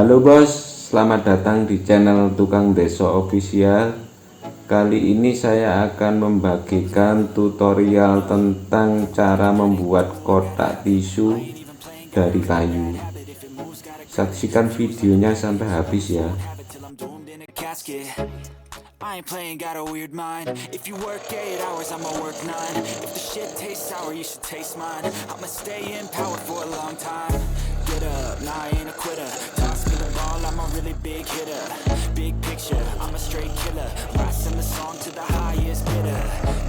Halo bos, selamat datang di channel Tukang Ndeso Official. Kali ini saya akan membagikan tutorial tentang cara membuat kotak tisu dari kayu. Saksikan videonya sampai habis ya. I ain't playing, got a weird mind. If you work 8 hours, I'ma work 9. If the shit tastes sour, you should taste mine. I'ma stay in power for a long time. Get up, nah, I ain't a quitter. Toss me the ball, I'm a really big hitter. Big picture, I'm a straight killer. Rising the song to the highest bidder.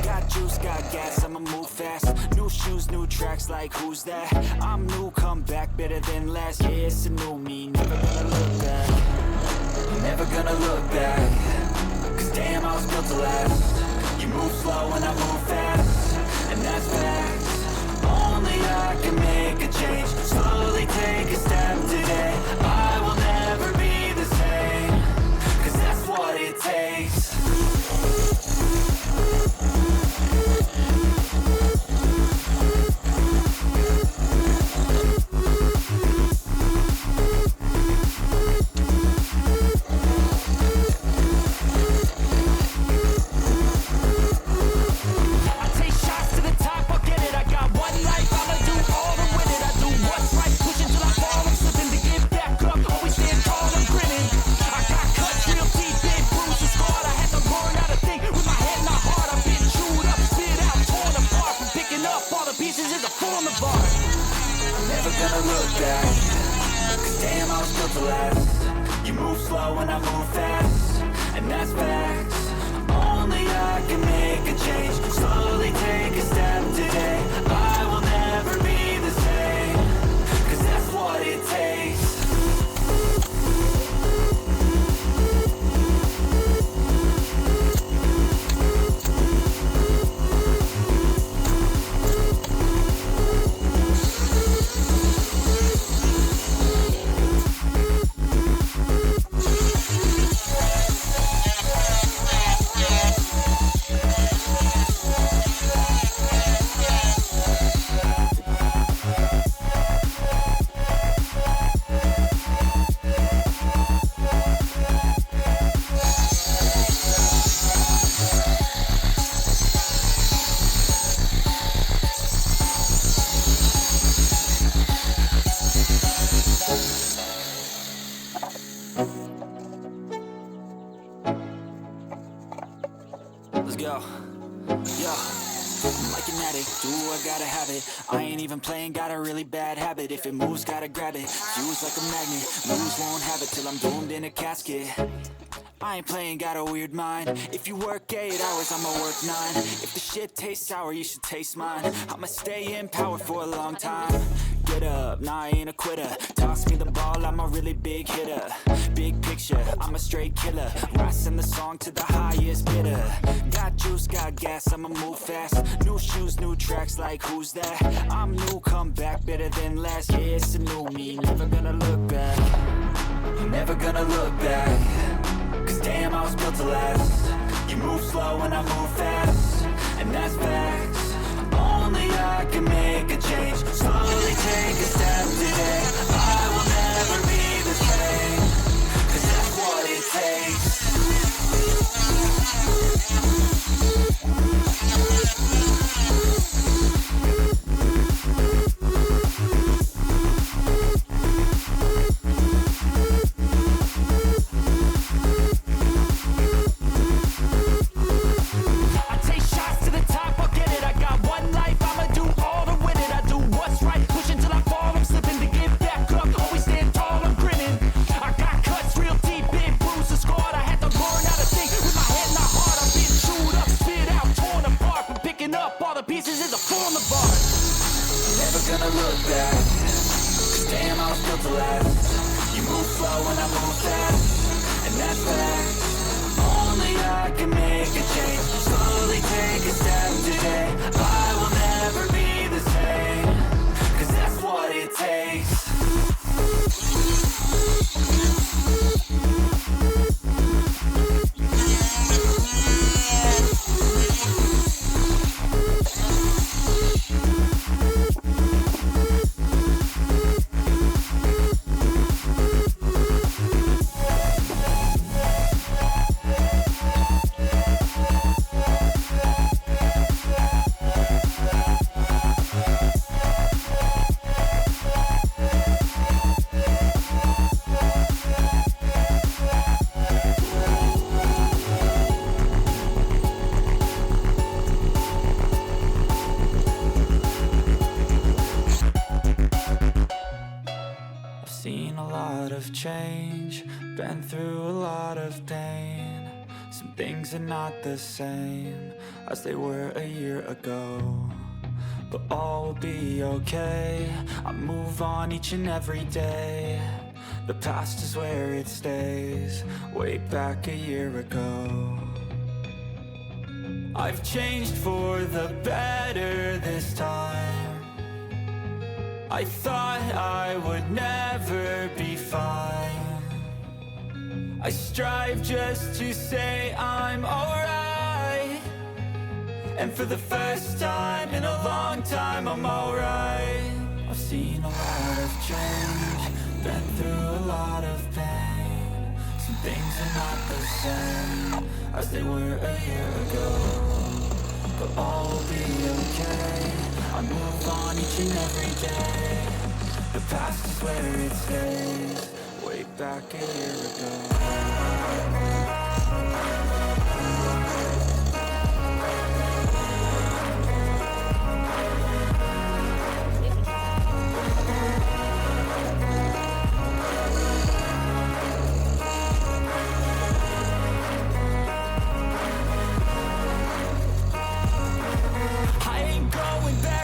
Got juice, got gas, I'ma move fast. New shoes, new tracks, like who's that? I'm new, come back, better than last. Yeah, it's a new me, never gonna look back. Never gonna look back. Damn, I was built to last. You move slow and I move fast, and that's facts. Only I can make a change. Slowly take a step today. I will never be the same, 'cause that's what it takes. Never gonna look back, 'cause damn, I was built to last. You move slow and I move fast, and that's facts. Only I can make a change. Slowly take a step today. I will never be the same, 'cause that's what it takes. Let's go. Yo, I'm like an addict, do I gotta have it. I ain't even playing, got a really bad habit. If it moves, gotta grab it. Fuse like a magnet, lose, won't have it till I'm doomed in a casket. I ain't playing, got a weird mind. If you work 8 hours, I'ma work 9. If the shit tastes sour, you should taste mine. I'ma stay in power for a long time. Get up, nah, I ain't a quitter. Toss me the ball, I'm a really big hitter. Big picture, I'm a straight killer. Rising the song to the highest bidder. Got juice, got gas, I'ma move fast. New shoes, new tracks, like who's that? I'm new, come back, better than last. Yeah, it's a new me, never gonna look back. Never gonna look back. 'Cause damn, I was built to last. You move slow and I move fast, and that's facts. Only I can make a change. Slowly take a step today. I will never be the same, 'cause that's what it takes. Never gonna look back, 'cause damn, I was built to last. You move slow and I move fast, and that's facts. Only I can make a change. Slowly take a step today. I will never be the same, 'cause that's what it takes. lot of change, been through a lot of pain. Some things are not the same as they were a year ago, but all will be okay. I move on each and every day. The past is where it stays, way back a year ago. I've changed for the better this time. I thought I would never be fine. I strive just to say I'm alright, and for the first time in a long time I'm alright. I've seen a lot of change, been through a lot of pain. Some things are not the same as they were a year ago, but all will be okay. I move on each and every day. The past is where it stays, way back a year ago.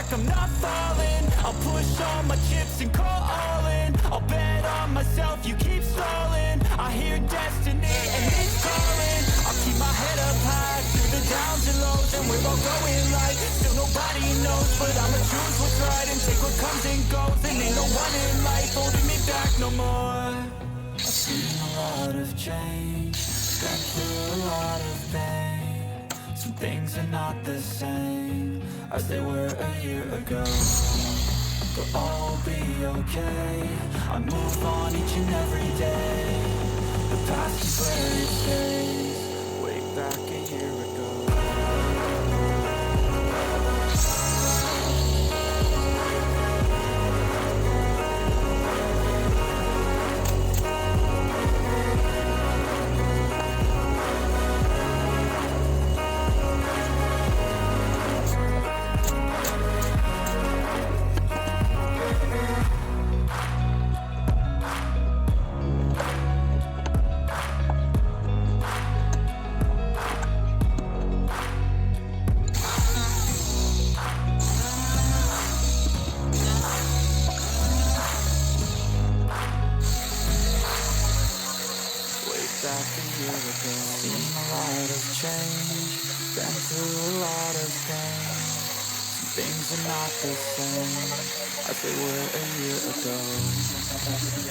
I'm not falling, I'll push all my chips and call all in. I'll bet on myself, you keep stalling. I hear destiny and it's calling. I'll keep my head up high through the downs and lows, and we're all going right. Still nobody knows, but I'ma choose what's right and take what comes and goes. And ain't no one in life holding me back no more. I've seen a lot of change, been through a lot of pain. Some things are not the same as they were a year ago, but all will be okay. I move on each and every day. The past is where it stays, way back a year ago. Back a year ago, seen a lot of change, been through a lot of pain. Some things are not the same as they were a year ago,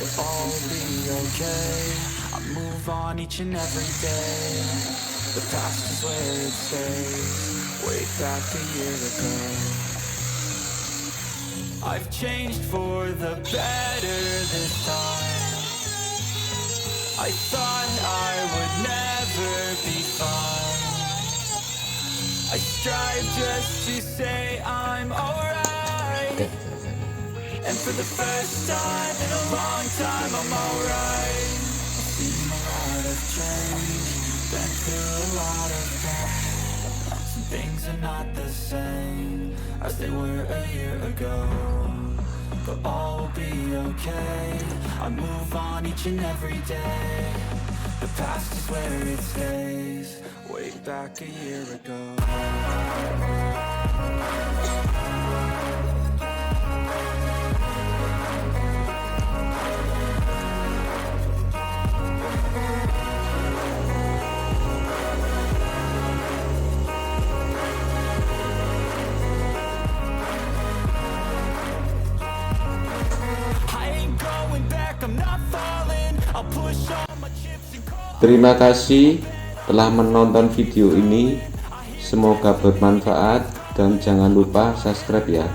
but all will be okay. I move on each and every day. The past is where it stays, way back a year ago. I've changed for the better this time. I thought I would never be fine. I strive just to say I'm alright, and for the first time in a long time I'm alright. I've seen a lot of change, been through a lot of pain. Some things are not the same as they were a year ago, but all will be okay. I move on each and every day. The past is where it stays, way back a year ago. Terima kasih telah menonton video ini. Semoga bermanfaat dan jangan lupa subscribe ya.